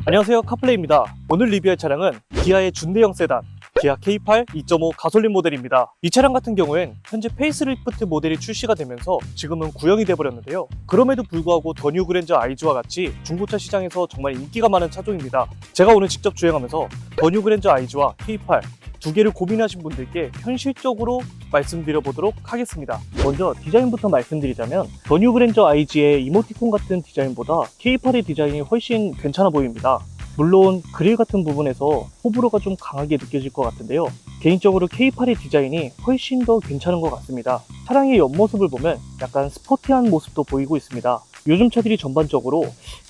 안녕하세요, 카플레이입니다. 오늘 리뷰할 차량은 기아의 준대형 세단 기아 K8 2.5 가솔린 모델입니다. 이 차량 같은 경우엔 현재 페이스리프트 모델이 출시가 되면서 지금은 구형이 돼버렸는데요. 그럼에도 불구하고 더 뉴 그랜저 iG와 같이 중고차 시장에서 정말 인기가 많은 차종입니다. 제가 오늘 직접 주행하면서 더 뉴 그랜저 iG와 K8 두 개를 고민하신 분들께 현실적으로 말씀드려 보도록 하겠습니다. 먼저 디자인부터 말씀드리자면 더 뉴 그랜저 iG의 이모티콘 같은 디자인보다 K8의 디자인이 훨씬 괜찮아 보입니다. 물론 그릴 같은 부분에서 호불호가 좀 강하게 느껴질 것 같은데요. 개인적으로 K8의 디자인이 훨씬 더 괜찮은 것 같습니다. 차량의 옆모습을 보면 약간 스포티한 모습도 보이고 있습니다. 요즘 차들이 전반적으로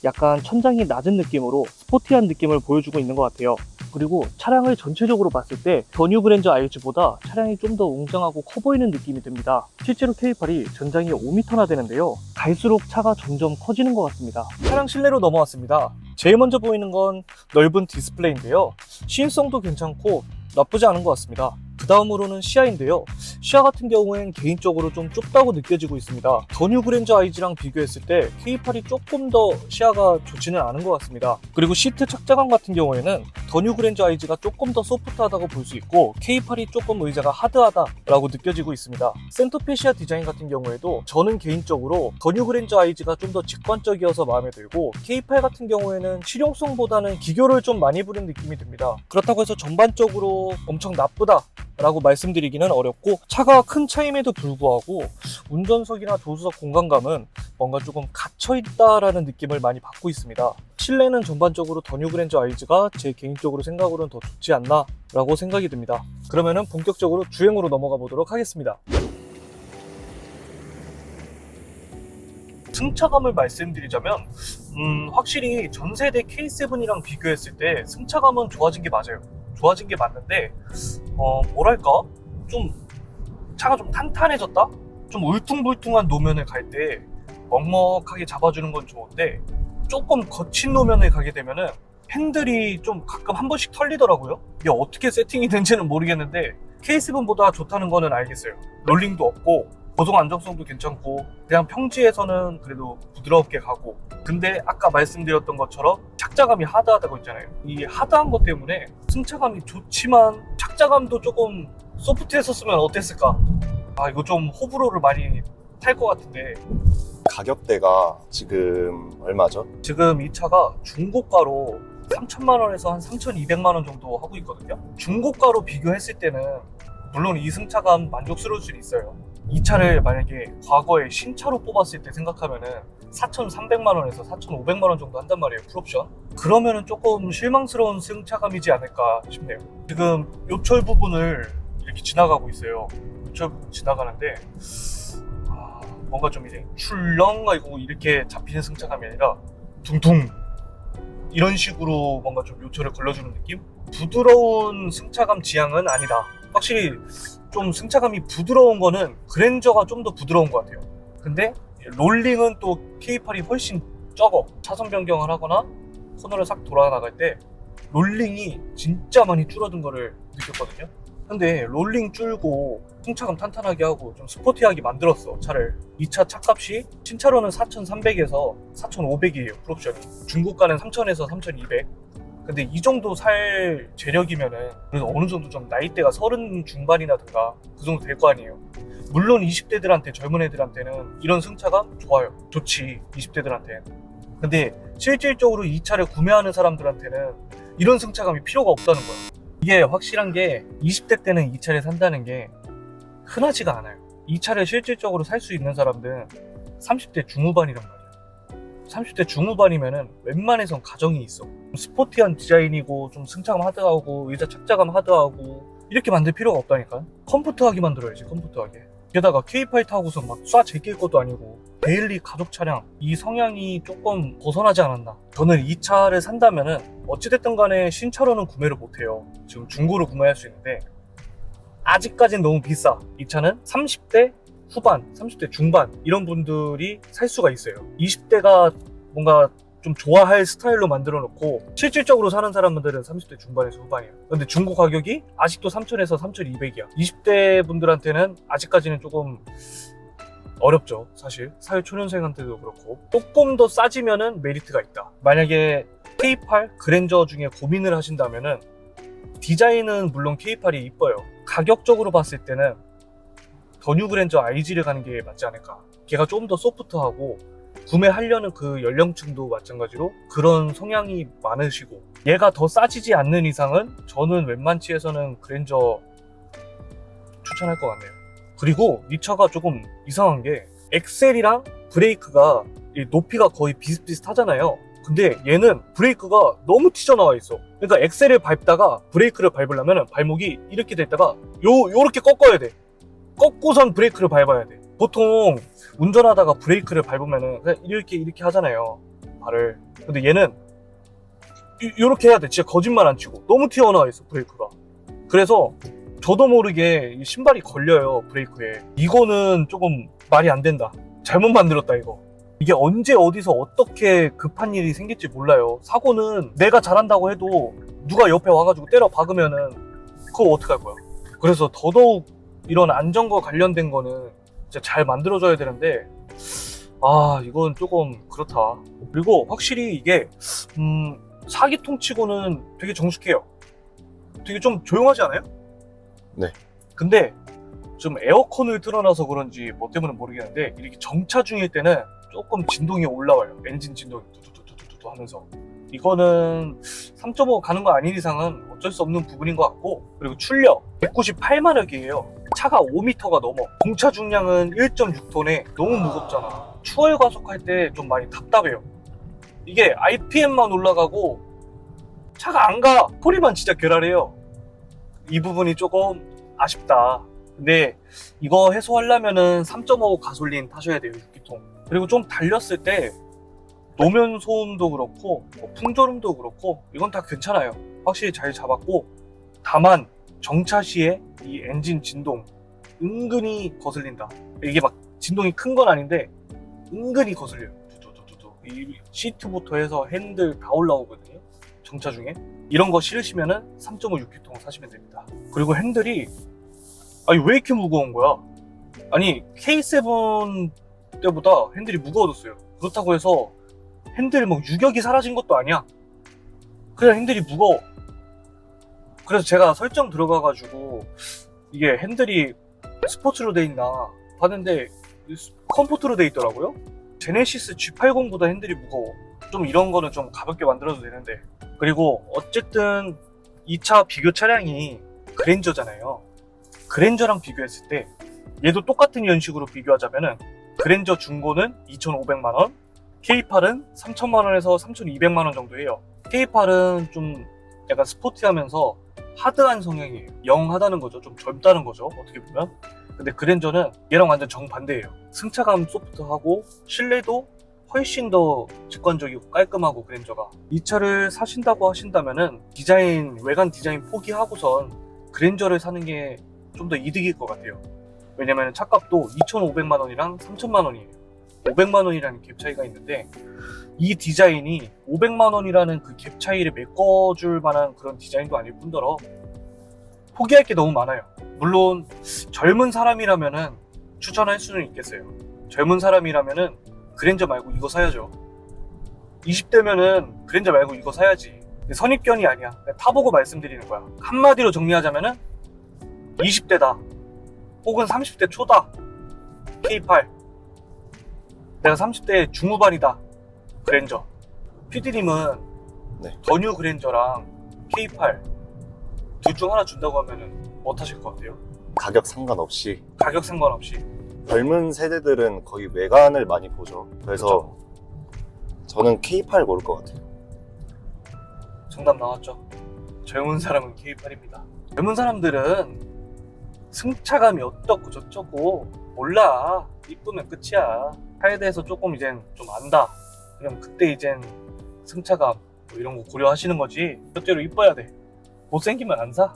약간 천장이 낮은 느낌으로 스포티한 느낌을 보여주고 있는 것 같아요. 그리고 차량을 전체적으로 봤을 때 더 뉴 그랜저 iG보다 차량이 좀 더 웅장하고 커 보이는 느낌이 듭니다. 실제로 K8이 전장이 5m나 되는데요. 갈수록 차가 점점 커지는 것 같습니다. 차량 실내로 넘어왔습니다. 제일 먼저 보이는 건 넓은 디스플레이인데요. 시인성도 괜찮고 나쁘지 않은 것 같습니다. 그 다음으로는 시야인데요. 시야 같은 경우엔 개인적으로 좀 좁다고 느껴지고 있습니다. 더 뉴 그랜저 iG랑 비교했을 때 K8이 조금 더 시야가 좋지는 않은 것 같습니다. 그리고 시트 착장감 같은 경우에는 더 뉴 그랜저 iG가 조금 더 소프트하다고 볼 수 있고 K8이 조금 의자가 하드하다라고 느껴지고 있습니다. 센터페시아 디자인 같은 경우에도 저는 개인적으로 더 뉴 그랜저 iG가 좀 더 직관적이어서 마음에 들고 K8 같은 경우에는 실용성보다는 기교를 좀 많이 부린 느낌이 듭니다. 그렇다고 해서 전반적으로 엄청 나쁘다 라고 말씀드리기는 어렵고, 차가 큰 차임에도 불구하고 운전석이나 조수석 공간감은 뭔가 조금 갇혀있다라는 느낌을 많이 받고 있습니다. 실내는 전반적으로 더 뉴 그랜저 iG가 제 개인적으로 생각으로는 더 좋지 않나 라고 생각이 듭니다. 그러면은 본격적으로 주행으로 넘어가 보도록 하겠습니다. 승차감을 말씀드리자면 확실히 전세대 K7이랑 비교했을 때 승차감은 좋아진 게 맞아요. 좋아진 게 맞는데 뭐랄까, 좀 차가 좀 탄탄해졌다? 좀 울퉁불퉁한 노면을 갈 때 먹먹하게 잡아주는 건 좋은데, 조금 거친 노면을 가게 되면은 핸들이 좀 가끔 한 번씩 털리더라고요. 이게 어떻게 세팅이 된지는 모르겠는데 K7보다 좋다는 거는 알겠어요. 롤링도 없고 고속 안정성도 괜찮고 그냥 평지에서는 그래도 부드럽게 가고, 근데 아까 말씀드렸던 것처럼 착자감이 하드하다고 했잖아요. 이 하드한 것 때문에 승차감이 좋지만 착자감도 조금 소프트했었으면 어땠을까? 이거 좀 호불호를 많이 탈 것 같은데. 가격대가 지금 얼마죠? 지금 이 차가 중고가로 3천만 원에서 한 3,200만 원 정도 하고 있거든요. 중고가로 비교했을 때는 물론 이 승차감 만족스러울 수는 있어요. 이 차를 만약에 과거에 신차로 뽑았을 때 생각하면은 4,300만 원에서 4,500만 원 정도 한단 말이에요, 풀옵션. 그러면은 조금 실망스러운 승차감이지 않을까 싶네요. 지금 요철 부분을 이렇게 지나가고 있어요. 요철 부분 지나가는데 뭔가 좀 이제 출렁하고 이렇게 잡히는 승차감이 아니라 둥둥 이런 식으로 뭔가 좀 요철을 걸러주는 느낌? 부드러운 승차감 지향은 아니다. 확실히 좀 승차감이 부드러운 거는 그랜저가 좀 더 부드러운 것 같아요. 근데 롤링은 또 K8이 훨씬 적어. 차선 변경을 하거나 코너를 싹 돌아 나갈 때 롤링이 진짜 많이 줄어든 거를 느꼈거든요. 근데 롤링 줄고 승차감 탄탄하게 하고 좀 스포티하게 만들었어, 차를. 이 차 차값이 신차로는 4,300에서 4,500이에요, 풀옵션이. 중고가는 3,000에서 3,200. 근데 이 정도 살 재력이면은 그래도 어느 정도 좀 나이대가 30 중반이라든가 그 정도 될 거 아니에요. 물론 20대들한테, 젊은 애들한테는 이런 승차감 좋아요. 좋지, 20대들한테는. 근데 실질적으로 이 차를 구매하는 사람들한테는 이런 승차감이 필요가 없다는 거야. 이게 확실한 게 20대 때는 이 차를 산다는 게 흔하지가 않아요. 이 차를 실질적으로 살 수 있는 사람들은 30대 중후반이란 말이야. 30대 중후반이면은 웬만해선 가정이 있어. 스포티한 디자인이고 좀 승차감 하드하고 의자 착자감 하드하고 이렇게 만들 필요가 없다니까. 컴포트하게 만들어야지, 컴포트하게. 게다가 K8 타고서 막 쏴 제낄 것도 아니고 데일리 가족 차량, 이 성향이 조금 벗어나지 않았나. 저는 이 차를 산다면은 어찌됐든 간에 신차로는 구매를 못해요. 지금 중고로 구매할 수 있는데 아직까지는 너무 비싸. 이 차는 30대 후반, 30대 중반 이런 분들이 살 수가 있어요. 20대가 뭔가 좀 좋아할 스타일로 만들어 놓고 실질적으로 사는 사람들은 30대 중반에서 후반이에요. 근데 중고 가격이 아직도 3,000에서 3,200이야. 20대 분들한테는 아직까지는 조금 어렵죠, 사실. 사회 초년생한테도 그렇고. 조금 더 싸지면은 메리트가 있다. 만약에 K8 그랜저 중에 고민을 하신다면은 디자인은 물론 K8이 이뻐요. 가격적으로 봤을 때는 더 뉴 그랜저 IG를 가는 게 맞지 않을까. 걔가 좀 더 소프트하고 구매하려는 그 연령층도 마찬가지로 그런 성향이 많으시고, 얘가 더 싸지지 않는 이상은 저는 웬만치에서는 그랜저 추천할 것 같네요. 그리고 이 차가 조금 이상한 게 엑셀이랑 브레이크가 이 높이가 거의 비슷비슷하잖아요. 근데 얘는 브레이크가 너무 튀어나와 있어. 그러니까 엑셀을 밟다가 브레이크를 밟으려면 발목이 이렇게 됐다가 요렇게 꺾어야 돼. 꺾고선 브레이크를 밟아야 돼. 보통 운전하다가 브레이크를 밟으면은 그냥 이렇게 하잖아요, 발을. 근데 얘는 요렇게 해야 돼. 진짜 거짓말 안 치고. 너무 튀어나와 있어, 브레이크가. 그래서 저도 모르게 이 신발이 걸려요, 브레이크에. 이거는 조금 말이 안 된다. 잘못 만들었다, 이거. 이게 언제 어디서 어떻게 급한 일이 생길지 몰라요. 사고는 내가 잘한다고 해도 누가 옆에 와가지고 때려 박으면은 그거 어떡할 거야. 그래서 더더욱 이런 안전과 관련된 거는 진짜 잘 만들어줘야 되는데, 이건 조금 그렇다. 그리고 확실히 이게 4기통 치고는 되게 정숙해요. 되게 좀 조용하지 않아요? 네. 근데 좀 에어컨을 틀어놔서 그런지 뭐 때문에 모르겠는데, 이렇게 정차 중일 때는 조금 진동이 올라와요. 엔진 진동이 두두두두두 하면서. 이거는 3.5 가는 거 아닌 이상은 어쩔 수 없는 부분인 것 같고, 그리고 출력 198마력이에요. 차가 5m가 넘어. 공차 중량은 1.6톤에 너무 무겁잖아. 추월 과속할 때 좀 많이 답답해요. 이게 RPM만 올라가고 차가 안 가. 소리만 진짜 괴랄해요. 이 부분이 조금 아쉽다. 근데 이거 해소하려면은 3.5 가솔린 타셔야 돼요, 6기통. 그리고 좀 달렸을 때 노면 소음도 그렇고 풍절음도 그렇고 이건 다 괜찮아요. 확실히 잘 잡았고, 다만 정차 시에 이 엔진 진동 은근히 거슬린다. 이게 막 진동이 큰 건 아닌데 은근히 거슬려요. 두두두두두. 이 시트부터 해서 핸들 다 올라오거든요, 정차 중에. 이런 거 싫으시면은 3.5 6기통 사시면 됩니다. 그리고 핸들이 왜 이렇게 무거운 거야? 아니, K7 때보다 핸들이 무거워졌어요. 그렇다고 해서 핸들 뭐 유격이 사라진 것도 아니야. 그냥 핸들이 무거워. 그래서 제가 설정 들어가가지고 이게 핸들이 스포츠로 돼 있나 봤는데 컴포트로 돼 있더라고요. 제네시스 G80보다 핸들이 무거워. 좀 이런 거는 좀 가볍게 만들어도 되는데. 그리고 어쨌든 이 차 비교 차량이 그랜저잖아요. 그랜저랑 비교했을 때 얘도 똑같은 연식으로 비교하자면은 그랜저 중고는 2,500만원, K8은 3,000만원에서 3,200만원 정도 해요. K8은 좀 약간 스포티하면서 하드한 성향이에요. 영하다는 거죠. 좀 젊다는 거죠, 어떻게 보면. 근데 그랜저는 얘랑 완전 정반대예요. 승차감 소프트하고 실내도 훨씬 더 직관적이고 깔끔하고, 그랜저가. 이 차를 사신다고 하신다면은 외관 디자인 포기하고선 그랜저를 사는 게 좀 더 이득일 것 같아요. 왜냐면 차값도 2,500만원이랑 3,000만원이에요. 500만원이라는 갭 차이가 있는데, 이 디자인이 500만원이라는 그 갭 차이를 메꿔줄 만한 그런 디자인도 아닐 뿐더러 포기할 게 너무 많아요. 물론 젊은 사람이라면은 추천할 수는 있겠어요. 젊은 사람이라면은 그랜저 말고 이거 사야죠. 20대면은 그랜저 말고 이거 사야지. 선입견이 아니야. 타보고 말씀드리는 거야. 한마디로 정리하자면은 20대다 혹은 30대 초다 K8, 내가 30대 중후반이다 그랜저. PD님은 네. 더 뉴 그랜저랑 K8 둘 중 하나 준다고 하면은 뭐 타실 것 같아요? 가격 상관없이. 가격 상관없이. 젊은 세대들은 거의 외관을 많이 보죠. 그래서 저는 K8 고를 것 같아요. 정답 나왔죠. 젊은 사람은 K8입니다. 젊은 사람들은 승차감이 어떻고 저쩌고 몰라. 이쁘면 끝이야. 차에 대해서 조금 이젠 좀 안다. 그럼 그때 이젠 승차감 뭐 이런 거 고려하시는 거지. 실제로 이뻐야 돼. 못생기면 안 사.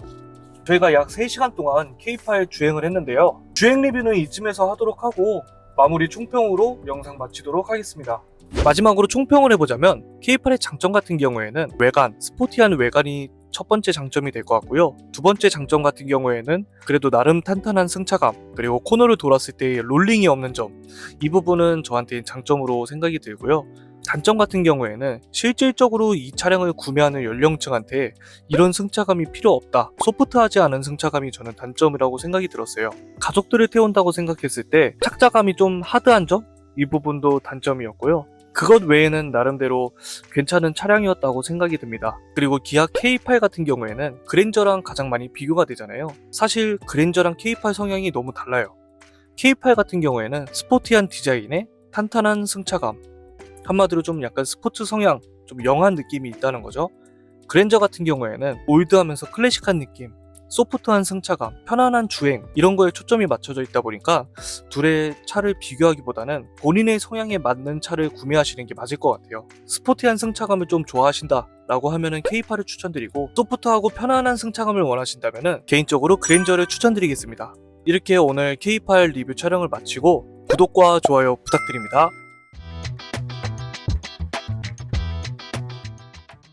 저희가 약 3시간 동안 K8 주행을 했는데요. 주행 리뷰는 이쯤에서 하도록 하고 마무리 총평으로 영상 마치도록 하겠습니다. 마지막으로 총평을 해보자면 K8의 장점 같은 경우에는 외관, 스포티한 외관이 첫 번째 장점이 될 것 같고요. 두 번째 장점 같은 경우에는 그래도 나름 탄탄한 승차감, 그리고 코너를 돌았을 때의 롤링이 없는 점, 이 부분은 저한테는 장점으로 생각이 들고요. 단점 같은 경우에는 실질적으로 이 차량을 구매하는 연령층한테 이런 승차감이 필요 없다, 소프트하지 않은 승차감이 저는 단점이라고 생각이 들었어요. 가족들을 태운다고 생각했을 때 착자감이 좀 하드한 점? 이 부분도 단점이었고요. 그것 외에는 나름대로 괜찮은 차량이었다고 생각이 듭니다. 그리고 기아 K8 같은 경우에는 그랜저랑 가장 많이 비교가 되잖아요. 사실 그랜저랑 K8 성향이 너무 달라요. K8 같은 경우에는 스포티한 디자인에 탄탄한 승차감, 한마디로 좀 약간 스포츠 성향, 좀 영한 느낌이 있다는 거죠. 그랜저 같은 경우에는 올드하면서 클래식한 느낌, 소프트한 승차감, 편안한 주행, 이런 거에 초점이 맞춰져 있다 보니까 둘의 차를 비교하기보다는 본인의 성향에 맞는 차를 구매하시는 게 맞을 것 같아요. 스포티한 승차감을 좀 좋아하신다 라고 하면은 K8을 추천드리고, 소프트하고 편안한 승차감을 원하신다면은 개인적으로 그랜저를 추천드리겠습니다. 이렇게 오늘 K8 리뷰 촬영을 마치고 구독과 좋아요 부탁드립니다.